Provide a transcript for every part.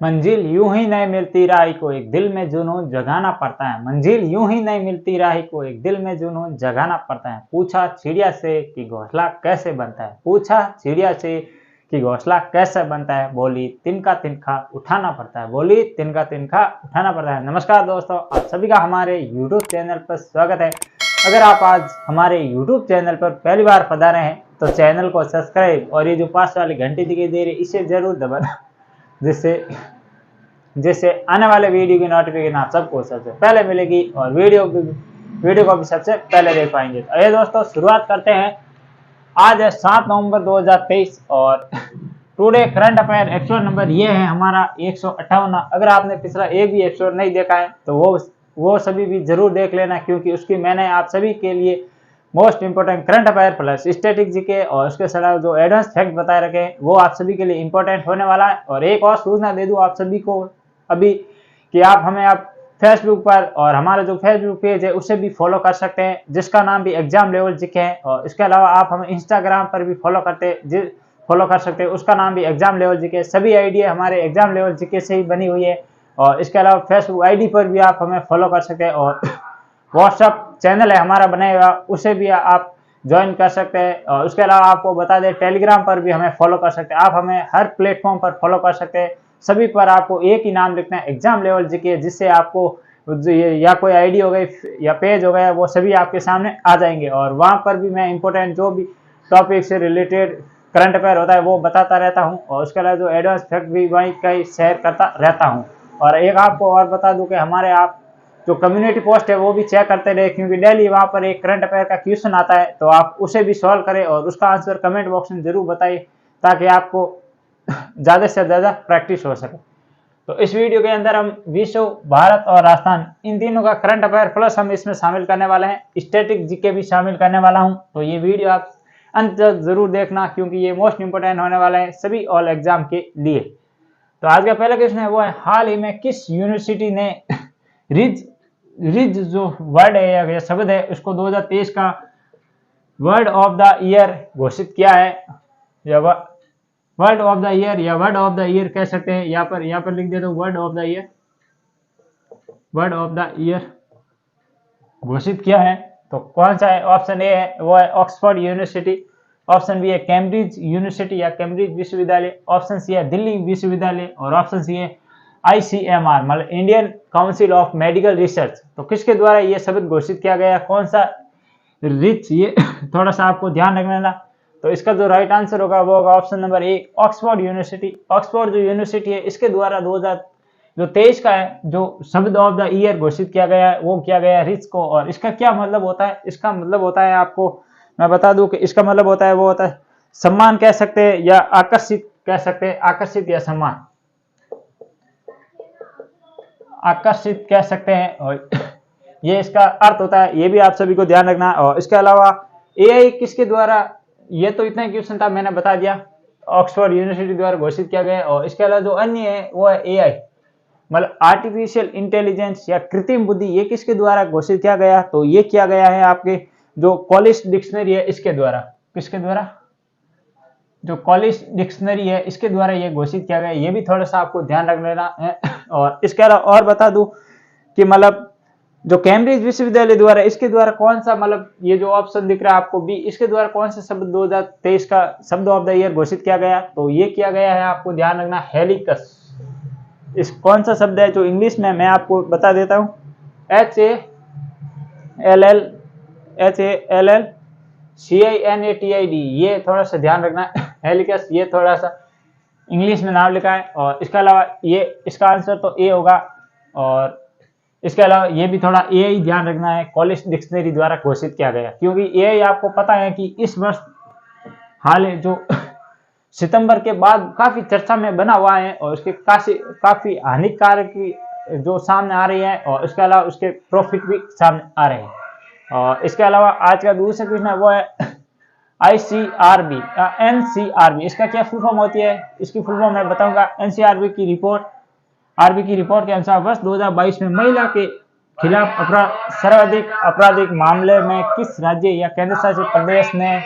मंजिल यूं ही नहीं मिलती राही को, एक दिल में जुनून जगाना पड़ता है। मंजिल यूं ही नहीं मिलती राही को, एक दिल में जुनून जगाना पड़ता है। पूछा चिड़िया से कि घोंसला कैसे बनता है, पूछा चिड़िया से कि घोंसला कैसे बनता है, बोली तिनका तिनका उठाना पड़ता है, बोली तिनका तिनका उठाना पड़ता है। नमस्कार दोस्तों, आप सभी का हमारे YouTube चैनल पर स्वागत है। अगर आप आज हमारे YouTube चैनल पर पहली बार पधारे हैं तो चैनल को सब्सक्राइब और ये जो पास वाली घंटी दिखाई दे रही है इसे जरूर दबाना, जिससे आने वाले वीडियो की नोटिफिकेशन आप सबको सबसे पहले मिलेगी और वीडियो को भी सबसे पहले देख पाएंगे। तो ये दोस्तों शुरुआत करते हैं। आज है 7 नवंबर 2023 और today current affair episode number ये है हमारा 158। अगर आपने पिछला एक भी एपिसोड नहीं देखा है तो वो सभी भी जरूर देख लेना, क्योंकि उसकी मैंने आप सभी के लिए most important current affair plus static GK और उसके साथ जो एडवांस फैक्ट बताए रखे हैं वो आप सभी के लिए इंपॉर्टेंट होने वाला है। और एक और सूचना दे दूं आप सभी को अभी कि आप फेसबुक पर और हमारा जो फेसबुक पेज है उसे भी फॉलो कर सकते हैं, जिसका नाम भी एग्जाम लेवल जीके है। और इसके अलावा आप हमें इंस्टाग्राम पर भी फॉलो कर सकते हैं, उसका नाम भी एग्जाम लेवल जीके। सभी आईडी हमारे एग्जाम लेवल जीके से ही बनी हुई है। और इसके अलावा फेसबुक आईडी पर भी आप हमें फॉलो कर सकते हैं और व्हाट्सएप चैनल है हमारा बनाएगा, उसे भी आप ज्वाइन कर सकते हैं। और उसके अलावा आपको बता दें टेलीग्राम पर भी हमें फॉलो कर सकते हैं। आप हमें हर प्लेटफॉर्म पर फॉलो कर सकते हैं। सभी पर आपको एक ही नाम लिखना है, एग्जाम लेवल जीके, जिससे आपको या कोई आईडी हो गई या पेज हो गया वो सभी आपके सामने आ जाएंगे। और वहां पर भी मैं इंपॉर्टेंट जो भी टॉपिक से रिलेटेड करंट अफेयर होता है वो बताता रहता हूँ और उसके अलावा जो एडवांस फैक्ट भी वहीं कहीं शेयर करता रहता हूँ। और एक आपको और बता दूं कि हमारे आप जो कम्युनिटी पोस्ट है वो भी चेक करते रहे, क्योंकि डेली वहां पर एक करंट अफेयर का क्वेश्चन आता है, तो आप उसे भी सॉल्व करें और उसका आंसर कमेंट बॉक्स में जरूर बताइए ताकि आपको ज़्यादा से ज़्यादा प्रैक्टिस हो सके। तो इस वीडियो के अंदर हम विश्व, भारत और राजस्थान इन तीनों का करंट अफेयर प्लस हम इसमें शामिल करने वाले हैं, स्टैटिक जीके भी शामिल करने वाला हूं। तो ये वीडियो आप अंत तक जरूर देखना, क्योंकि ये मोस्ट इंपोर्टेंट होने वाला है सभी ऑल एग्जाम के लिए। तो आज का पहला क्वेश्चन है वो है, हाल ही में किस यूनिवर्सिटी ने रिज जो वर्ड है या शब्द है उसको 2023 का वर्ड ऑफ द ईयर घोषित किया है, या वर्ड ऑफ द ईयर या वर्ड ऑफ द ईयर कह सकते हैं। यहाँ पर लिख दे दो वर्ड ऑफ द ईयर घोषित किया है। तो कौन सा है? ऑप्शन ए है वो है ऑक्सफोर्ड यूनिवर्सिटी, ऑप्शन बी है कैम्ब्रिज यूनिवर्सिटी या कैम्ब्रिज विश्वविद्यालय, ऑप्शन सी है दिल्ली विश्वविद्यालय और ऑप्शन सी है ICMR मतलब Indian council of medical research. तो किसके द्वारा ये शब्द घोषित किया गया, कौन सा रिच, ये थोड़ा सा आपको ध्यान रखना ना। तो इसका जो राइट आंसर होगा वो होगा option number A, Oxford university. Oxford जो यूनिवर्सिटी है इसके द्वारा 2023 का है जो शब्द ऑफ द ईयर घोषित किया गया है वो किया गया है रिच को। और इसका क्या मतलब होता है? इसका मतलब होता है, आपको मैं बता दूं कि इसका मतलब होता है वो होता है सम्मान कह सकते हैं या आकर्षित कह सकते हैं, आकर्षित या सम्मान, आकर्षित कह सकते हैं। और ये इसका अर्थ होता है, ये भी आप सभी को ध्यान रखना। और इसके अलावा AI किसके द्वारा, ये तो इतना क्वेश्चन था मैंने बता दिया, ऑक्सफोर्ड यूनिवर्सिटी द्वारा घोषित किया गया। और इसके अलावा जो अन्य है वो है AI मतलब आर्टिफिशियल इंटेलिजेंस या कृत्रिम बुद्धि, ये किसके द्वारा घोषित किया गया? तो ये किया गया है आपके जो कॉलिस डिक्शनरी है इसके द्वारा। किसके द्वारा? जो कॉलिस डिक्शनरी है इसके द्वारा ये घोषित किया गया, ये भी थोड़ा सा आपको ध्यान रख लेना है। और इसके अलावा और बता दूं कि मतलब जो कैम्ब्रिज विश्वविद्यालय द्वारा, इसके द्वारा कौन सा, मतलब ये जो ऑप्शन दिख रहा है आपको बी, इसके द्वारा कौन सा शब्द 2023 का शब्द ऑफ द ईयर घोषित किया गया? तो ये किया गया है, आपको ध्यान रखना, हेलिकस। इस कौन सा शब्द है जो इंग्लिश में मैं आपको बता देता हूँ, HALLCINATID, ये थोड़ा सा ध्यान रखना हेलिकस, ये थोड़ा सा इंग्लिश में नाम लिखा है। और इसके अलावा ये इसका आंसर तो ए होगा। और इसके अलावा ये भी थोड़ा ए ही ध्यान रखना है, कॉलिस डिक्शनरी द्वारा घोषित किया गया, क्योंकि ये आपको पता है कि इस वर्ष हाल जो सितंबर के बाद काफी चर्चा में बना हुआ है और उसके काफी हानिकारक जो सामने आ रही है और इसके अलावा उसके प्रॉफिट भी सामने आ रहे हैं। और इसके अलावा आज का दूसरा क्वेश्चन है वो है ICRB NCRB, इसका क्या फुल फॉर्म होती है? इसकी फुल फॉर्म मैं बताऊंगा। NCRB की रिपोर्ट के अनुसार वर्ष 2022 में महिला के खिलाफ सर्वाधिक आपराधिक मामले में किस राज्य या केंद्र शासित प्रदेश में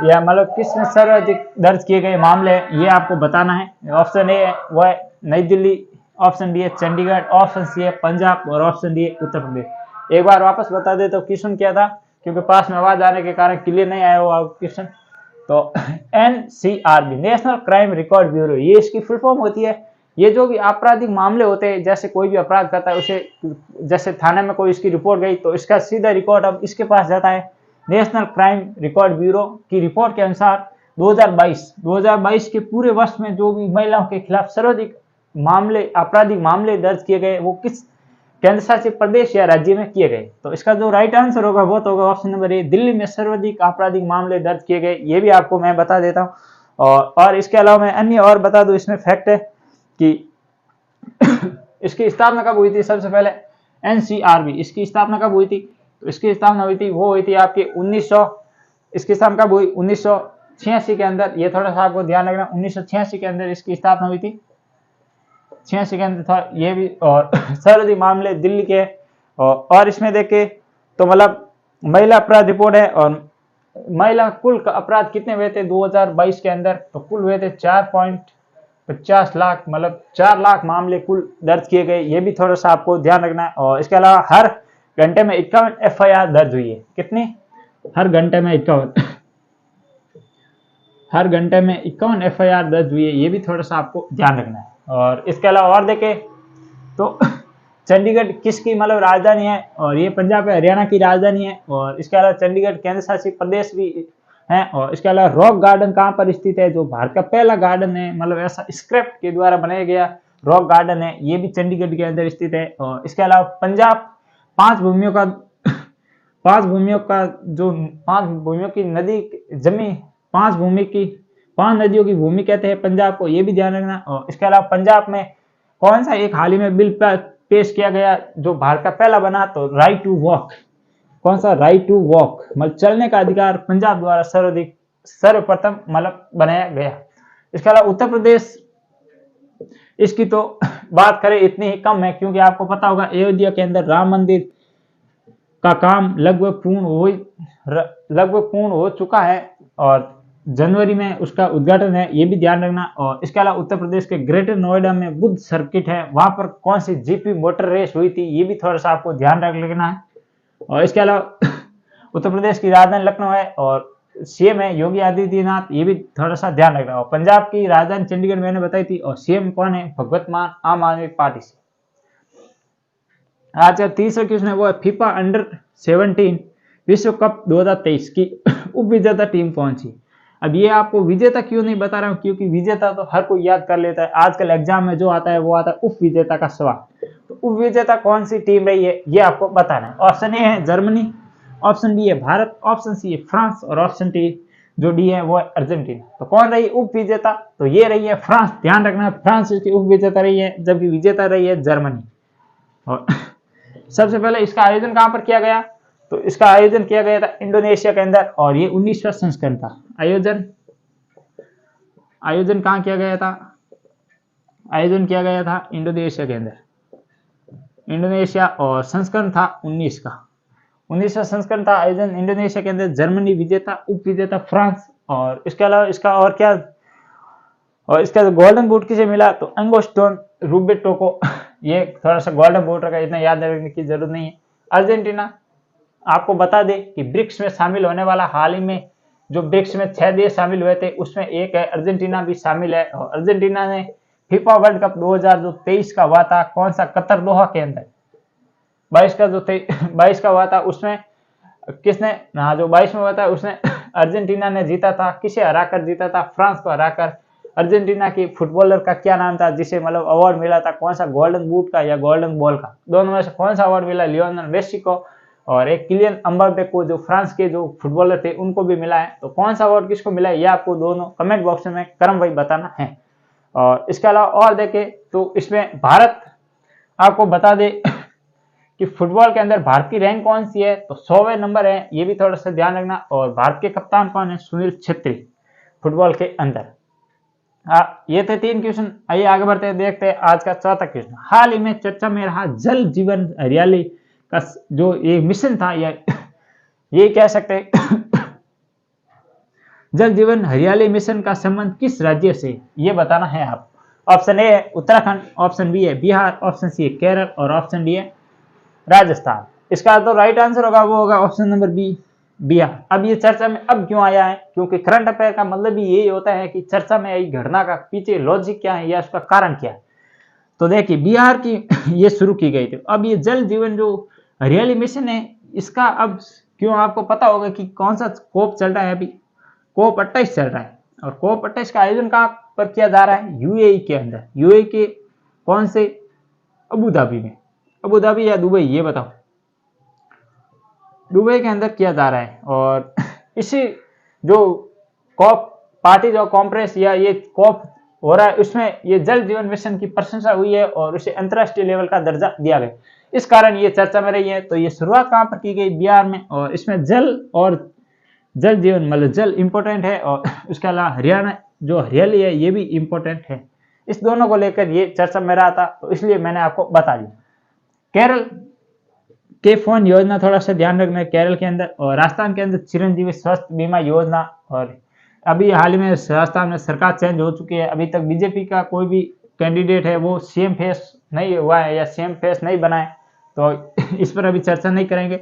या मतलब किस में सर्वाधिक दर्ज किए गए मामले, ये आपको बताना है। ऑप्शन ए वो है नई दिल्ली, ऑप्शन बी है चंडीगढ़, ऑप्शन सी है पंजाब और ऑप्शन डी है उत्तर प्रदेश। एक बार वापस बता दे तो क्वेश्चन क्या था, क्योंकि पास में आवाज आने के कारण क्लियर नहीं आया वो क्वेश्चन। तो NCRB national crime record bureau, ये इसकी फुल फॉर्म होती है। ये जो भी आपराधिक मामले होते हैं, जैसे कोई भी अपराध करता है उसे, जैसे थाने में कोई इसकी रिपोर्ट गई तो इसका सीधा रिकॉर्ड अब इसके पास जाता है। नेशनल क्राइम रिकॉर्ड ब्यूरो की रिपोर्ट के अनुसार 2022 के पूरे वर्ष में जो भी महिलाओं के खिलाफ सर्वाधिक मामले, आपराधिक मामले दर्ज किए गए वो किस केंद्र शासित प्रदेश या राज्य में किए गए। तो इसका जो राइट आंसर होगा वो तो होगा ऑप्शन नंबर ए, दिल्ली में सर्वाधिक आपराधिक मामले दर्ज किए गए। ये भी आपको मैं बता देता हूँ। और इसके अलावा मैं अन्य और बता दूं, इसमें फैक्ट है कि इसकी स्थापना कब हुई थी। सबसे पहले NCRB, इसकी स्थापना कब हुई थी, तो इसकी स्थापना हुई थी, वो हुई थी आपकी 1900, इसकी स्थापना कब हुई 1986 के अंदर। ये थोड़ा सा आपको ध्यान रखना, 1986 के अंदर इसकी स्थापना हुई थी, 86 के अंदर था ये भी। और सर्वाधिक मामले दिल्ली के। और इसमें देखे तो मतलब महिला अपराध रिपोर्ट है, और महिला कुल अपराध कितने हुए थे 2022 के अंदर, तो कुल हुए थे 4.50 लाख, मतलब 4 लाख मामले कुल दर्ज किए गए। ये भी थोड़ा सा आपको ध्यान रखना है। और इसके अलावा हर घंटे में 51 FIR दर्ज हुई है। कितनी? हर घंटे में 51, हर घंटे में 51 FIR दर्ज हुई है। ये भी थोड़ा सा आपको ध्यान रखना है। और इसके अलावा और देखें तो चंडीगढ़ किसकी मतलब राजधानी है, और ये पंजाब है, हरियाणा की राजधानी है। और इसके अलावा चंडीगढ़ केंद्र शासित प्रदेश भी है। और इसके अलावा रॉक गार्डन कहाँ पर स्थित है, जो भारत का पहला गार्डन है, मतलब ऐसा स्क्रिप्ट के द्वारा बनाया गया रॉक गार्डन है, ये भी चंडीगढ़ के अंदर स्थित है। और इसके अलावा पंजाब 5 भूमियों की नदी जमी 5 नदियों की भूमि कहते हैं पंजाब को, ये भी ध्यान रखना। और इसके अलावा पंजाब में कौन सा एक हाल ही में बिल पेश किया गया जो भारत का पहला बना, तो राइट टू वॉक। कौन सा? राइट टू वॉक, मतलब चलने का अधिकार पंजाब द्वारा सर्वप्रथम मतलब बनाया गया। इसके अलावा उत्तर प्रदेश, इसकी तो बात करें इतनी ही कम है, क्योंकि आपको पता होगा अयोध्या के अंदर राम मंदिर का काम लगभग पूर्ण हो चुका है, और जनवरी में उसका उद्घाटन है, ये भी ध्यान रखना। और इसके अलावा उत्तर प्रदेश के ग्रेटर नोएडा में बुद्ध सर्किट है, वहां पर कौन सी GP मोटर रेस हुई थी, ये भी थोड़ा सा आपको ध्यान रख लेना है। और इसके अलावा उत्तर प्रदेश की राजधानी लखनऊ है, और CM है योगी आदित्यनाथ, ये भी थोड़ा सा ध्यान रखना। और पंजाब की राजधानी चंडीगढ़ मैंने बताई थी, और CM कौन है? भगवत मान, आम आदमी पार्टी से। आज का तीसरा क्वेश्चन है वो है FIFA अंडर-17 विश्व कप 2023 की उप विजेता टीम कौन सी। अब ये आपको विजेता क्यों नहीं बता रहा हूँ, क्योंकि विजेता तो हर कोई याद कर लेता है, आजकल एग्जाम में जो आता है वो आता है उप विजेता का सवाल। तो उप विजेता कौन सी टीम रही है ये आपको बताना है। ऑप्शन ए है जर्मनी, ऑप्शन बी है भारत, ऑप्शन सी है फ्रांस, और ऑप्शन जो डी है वो है अर्जेंटीना। तो कौन रही उप विजेता, तो ये रही है फ्रांस। ध्यान रखना, फ्रांस इसकी उप विजेता रही है, जबकि विजेता रही है जर्मनी। और सबसे पहले इसका आयोजन कहां पर किया गया, तो इसका आयोजन किया गया था इंडोनेशिया के अंदर, और ये 19वां संस्करण था। आयोजन कहां किया गया था? आयोजन किया गया था इंडोनेशिया के अंदर, इंडोनेशिया, और संस्करण था 19 का, 19वां संस्करण था। आयोजन इंडोनेशिया के अंदर, जर्मनी विजेता, उप विजेता फ्रांस। और इसके अलावा इसका और क्या, और इसका गोल्डन बूट किसे मिला, तो एंगोस्टोन रूबेटो को। ये थोड़ा सा गोल्डन बूट रखा, इतना याद रखने की जरूरत नहीं है। अर्जेंटीना, आपको बता दें कि ब्रिक्स में शामिल होने वाला हाल ही में जो ब्रिक्स में 6 देश शामिल हुए थे उसमें एक है अर्जेंटीना भी शामिल है। और अर्जेंटीना ने FIFA वर्ल्ड कप 2023 का हुआ था, कौन सा? कतर, दोहा के अंदर 22 का हुआ था, उसमें किसने, जो 22 में हुआ था उसने अर्जेंटीना ने जीता था। किसे हराकर जीता था? फ्रांस को हराकर। अर्जेंटीना की फुटबॉलर का क्या नाम था जिसे मतलब अवार्ड मिला था, कौन सा? गोल्डन बूट का या गोल्डन बॉल का, दोनों में से कौन सा अवार्ड मिला? लियोनेल मेसी को, और एक किलियन अम्बापे को, जो फ्रांस के जो फुटबॉलर थे उनको भी मिला है। तो कौन सा अवार्ड किसको मिला है ये आपको दोनों कमेंट बॉक्स में क्रम वही बताना है। और इसके अलावा और देखें तो इसमें भारत, आपको बता दे कि फुटबॉल के अंदर भारत की रैंक कौन सी है, तो 100वें नंबर है, ये भी थोड़ा सा ध्यान रखना। और भारत के कप्तान कौन है? सुनील छेत्री, फुटबॉल के अंदर। ये थे 3 क्वेश्चन। आइए आगे बढ़ते हैं, देखते हैं आज का चौथा क्वेश्चन। हाल ही में चर्चा में रहा जल जीवन हरियाली का जो ये मिशन था, या ये कह सकते हैं जल जीवन हरियाली मिशन का संबंध किस राज्य से, ये बताना है आप। ऑप्शन ए है उत्तराखंड, ऑप्शन बी है बिहार, ऑप्शन सी है केरल और ऑप्शन डी है राजस्थान। इसका तो राइट आंसर होगा वो होगा ऑप्शन नंबर बी बिहार। अब ये चर्चा में अब क्यों आया है, क्योंकि करंट अफेयर का मतलब भी यही होता है कि चर्चा में आई घटना का पीछे लॉजिक क्या है या उसका कारण क्या है। तो देखिए बिहार की ये शुरू की गई थी। अब ये जल जीवन जो हरियाली मिशन है इसका अब क्यों आपको पता होगा कि कौन सा कोप चल रहा है, अभी कोप 28 चल रहा है और कोप 28 का आयोजन कहाँ पर किया जा रहा है, यूएई के अंदर। यूएई के कौन से, अबू धाबी में, अबू धाबी या दुबई, ये बताओ, दुबई के अंदर किया जा रहा है। और इसी जो कॉप पार्टी जो कॉन्फ्रेंस या ये कॉप हो रहा है उसमें ये जल जीवन मिशन की प्रशंसा हुई है और उसे अंतर्राष्ट्रीय लेवल का दर्जा दिया गया, इस कारण ये चर्चा में रही है। तो ये शुरुआत कहाँ पर की गई, बिहार में, और इसमें जल और जल जीवन मतलब जल इंपॉर्टेंट है और उसके अलावा हरियाणा जो हरियाली है ये भी इंपॉर्टेंट है। इस दोनों को लेकर ये चर्चा में रहा था, तो इसलिए मैंने आपको बता दिया। केरल के फोन योजना थोड़ा सा ध्यान रखना है केरल के अंदर, और राजस्थान के अंदर चिरंजीवी स्वास्थ्य बीमा योजना। और अभी हाल ही में राजस्थान में सरकार चेंज हो चुकी है, अभी तक बीजेपी का कोई भी कैंडिडेट है वो सीएम फेस नहीं हुआ है या सीएम फेस नहीं बना है, तो इस पर अभी चर्चा नहीं करेंगे।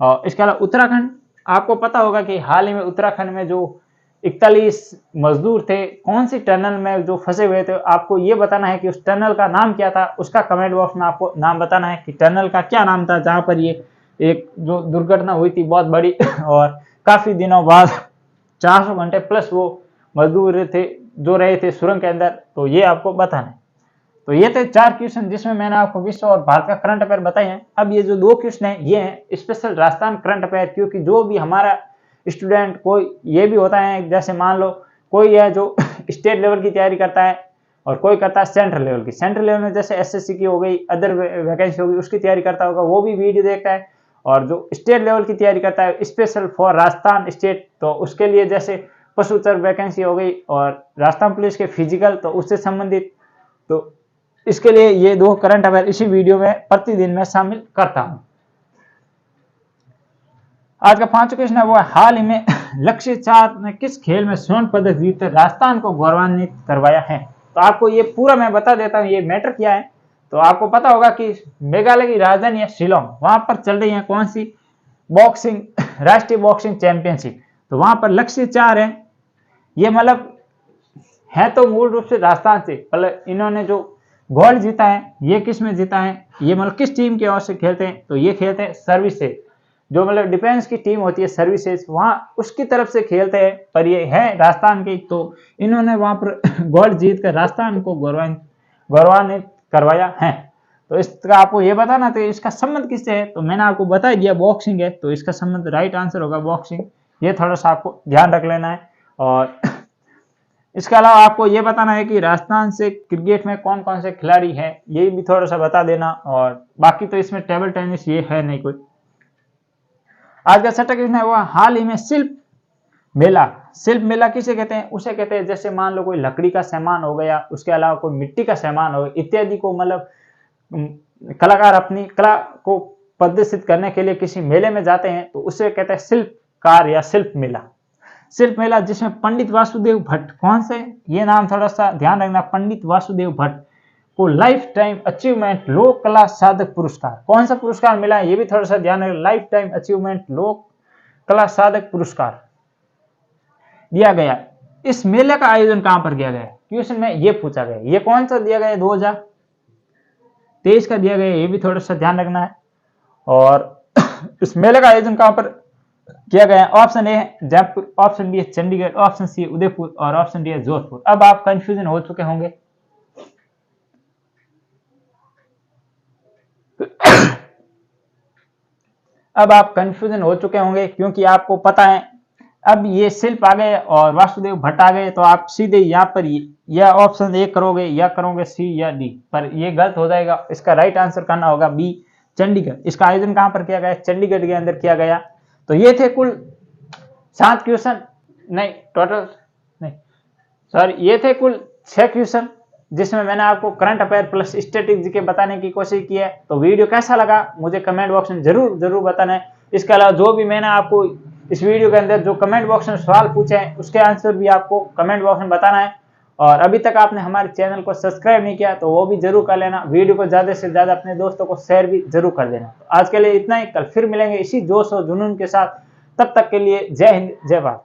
और इसके अलावा उत्तराखंड, आपको पता होगा कि हाल ही में उत्तराखंड में जो 41 मजदूर थे कौन सी टनल में जो फंसे हुए थे, आपको ये बताना है कि उस टनल का नाम क्या था। उसका कमेंट बॉक्स में आपको नाम बताना है कि टनल का क्या नाम था जहां पर ये एक जो दुर्घटना हुई थी बहुत बड़ी और काफी दिनों बाद 400 घंटे प्लस वो मजदूर थे जो रहे थे सुरंग के अंदर, तो ये आपको बताना है। तो ये थे 4 क्वेश्चन जिसमें मैंने आपको विश्व और भारत का करंट अफेयर बताए हैं। अब ये जो 2 क्वेश्चन है ये है स्पेशल राजस्थान करंट अफेयर, क्योंकि जो भी हमारा स्टूडेंट कोई ये भी होता है, जैसे मान लो कोई है जो स्टेट लेवल की तैयारी करता है और कोई करता है सेंट्रल लेवल की। सेंट्रल लेवल में जैसे एसएससी की हो गई, अदर वैकेंसी होगी उसकी तैयारी करता होगा, वो भी वीडियो देखता है। और जो स्टेट लेवल की तैयारी करता है स्पेशल फॉर राजस्थान स्टेट, तो उसके लिए जैसे पशु चर वैकेंसी हो गई और राजस्थान पुलिस के फिजिकल, तो उससे संबंधित, तो इसके लिए ये 2 करंट अफेयर इसी वीडियो में प्रतिदिन मैं शामिल करता हूं। आज का 5वां क्वेश्चन है वो हाल ही में लक्ष्य 4 ने किस खेल में स्वर्ण पदक जीतकर राजस्थान को गौरवान्वित करवाया है। तो आपको ये पूरा मैं बता देता हूँ ये मैटर क्या है। तो आपको पता होगा कि मेघालय की राजधानी है शिलोंग, वहां पर चल रही है कौन सी बॉक्सिंग, राष्ट्रीय बॉक्सिंग चैंपियनशिप। तो वहां पर लक्ष्य 4 है, ये मतलब है तो मूल रूप से राजस्थान से, मतलब इन्होंने जो गोल्ड जीता है ये किस में जीता है, ये मतलब किस टीम की ओर से खेलते हैं, तो ये खेलते हैं सर्विसेज, जो मतलब डिफेंस की टीम होती है सर्विसेज, वहां उसकी तरफ से खेलते हैं, पर ये है राजस्थान की। तो इन्होंने वहां पर गोल्ड जीत कर राजस्थान को गौरवान्वित करवाया है। तो इसका आपको ये बताना तो इसका संबंध किससे है, तो मैंने आपको बता दिया बॉक्सिंग है, तो इसका संबंध राइट आंसर होगा बॉक्सिंग। ये थोड़ा सा आपको ध्यान रख लेना है। और इसके अलावा आपको ये बताना है कि राजस्थान से क्रिकेट में कौन कौन से खिलाड़ी हैं, ये भी थोड़ा सा बता देना। और बाकी तो इसमें टेबल टेनिस ये है नहीं कोई। आज का 6वां क्वेश्चन है वो हाल ही में शिल्प मेला किसे कहते हैं, उसे कहते हैं जैसे मान लो कोई लकड़ी का सामान हो गया, उसके अलावा कोई मिट्टी का सामान हो गया इत्यादि को, मतलब कलाकार अपनी कला को प्रदर्शित करने के लिए किसी मेले में जाते हैं, तो उसे कहते हैं शिल्पकार या शिल्प मेला। शिल्प मेला जिसमें पंडित वासुदेव भट्ट, कौन से, ये नाम थोड़ा सा ध्यान रखना, पंडित वासुदेव भट्ट को लाइफ टाइम अचीवमेंट लोक कला साधक पुरस्कार, कौन सा पुरस्कार मिला है ये भी थोड़ा सा ध्यान रखना, लाइफ टाइम अचीवमेंट लोक कला साधक पुरस्कार दिया गया। इस मेले का आयोजन कहां पर किया गया, क्वेश्चन में ये पूछा गया, ये कौन सा दिया गया, 2023 का दिया गया, ये भी थोड़ा सा ध्यान रखना है। और इस मेले का आयोजन कहां पर किया गया, ऑप्शन ए है जयपुर, ऑप्शन बी है चंडीगढ़, ऑप्शन सी उदयपुर और ऑप्शन डी है जोधपुर। अब आप कंफ्यूजन हो चुके होंगे क्योंकि आपको पता है अब ये शिल्प आ गए और वासुदेव भट्ट आ गए, तो आप सीधे यहाँ पर या ऑप्शन ए करोगे या करोगे सी या डी, पर ये गलत हो जाएगा। इसका राइट आंसर करना होगा बी चंडीगढ़। इसका आयोजन कहां पर किया गया, चंडीगढ़ के अंदर किया गया। तो ये थे कुल 7 क्वेश्चन, नहीं टोटल नहीं सॉरी, ये थे कुल 6 क्वेश्चन जिसमें मैंने आपको current affair plus static GK बताने की कोशिश की है। तो वीडियो कैसा लगा मुझे कमेंट बॉक्स में जरूर बताना है। इसके अलावा जो भी मैंने आपको इस वीडियो के अंदर जो कमेंट बॉक्स में सवाल पूछे हैं उसके आंसर भी आपको कमेंट बॉक्स में बताना है। और अभी तक आपने हमारे चैनल को सब्सक्राइब नहीं किया तो वो भी जरूर कर लेना। वीडियो को ज़्यादा से ज़्यादा अपने दोस्तों को शेयर भी जरूर कर देना। तो आज के लिए इतना ही, कल फिर मिलेंगे इसी जोश और जुनून के साथ। तब तक के लिए जय हिंद, जय भारत।